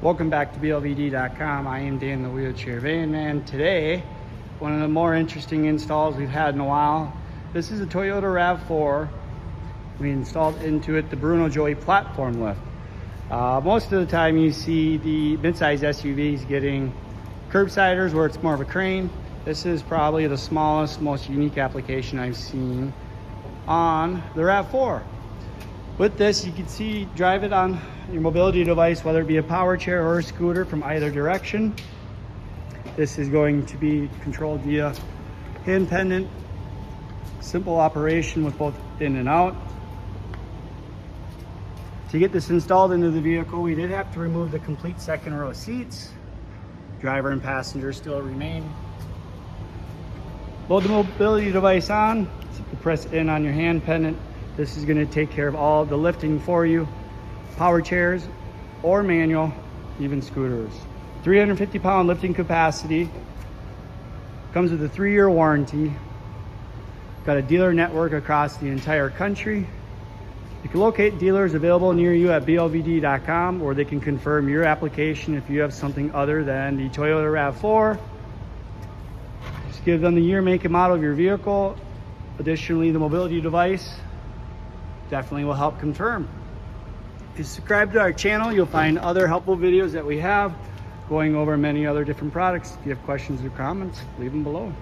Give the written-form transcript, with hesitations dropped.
Welcome back to blvd.com. I am Dan the Wheelchair Van Man. Today, one of the more interesting installs we've had in a while. This is a Toyota RAV4. We installed into it the Bruno Joey platform lift. Most of the time you see the midsize SUVs getting curbsiders where it's more of a crane. This is probably the smallest, most unique application I've seen on the RAV4. With this, you can see, drive it on your mobility device, whether it be a power chair or a scooter, from either direction. This is going to be controlled via hand pendant. Simple operation with both in and out. To get this installed into the vehicle, we did have to remove the complete second row seats. Driver and passenger still remain. Load the mobility device on. Simply press in on your hand pendant. This is going to take care of all the lifting for you. Power chairs or manual, even scooters. 350-pound lifting capacity. Comes with a 3-year warranty. Got a dealer network across the entire country. You can locate dealers available near you at blvd.com, or they can confirm your application if you have something other than the Toyota RAV4. Just give them the year, make, and model of your vehicle. Additionally, the mobility device definitely will help confirm. If you subscribe to our channel, you'll find other helpful videos that we have going over many other different products. If you have questions or comments, leave them below.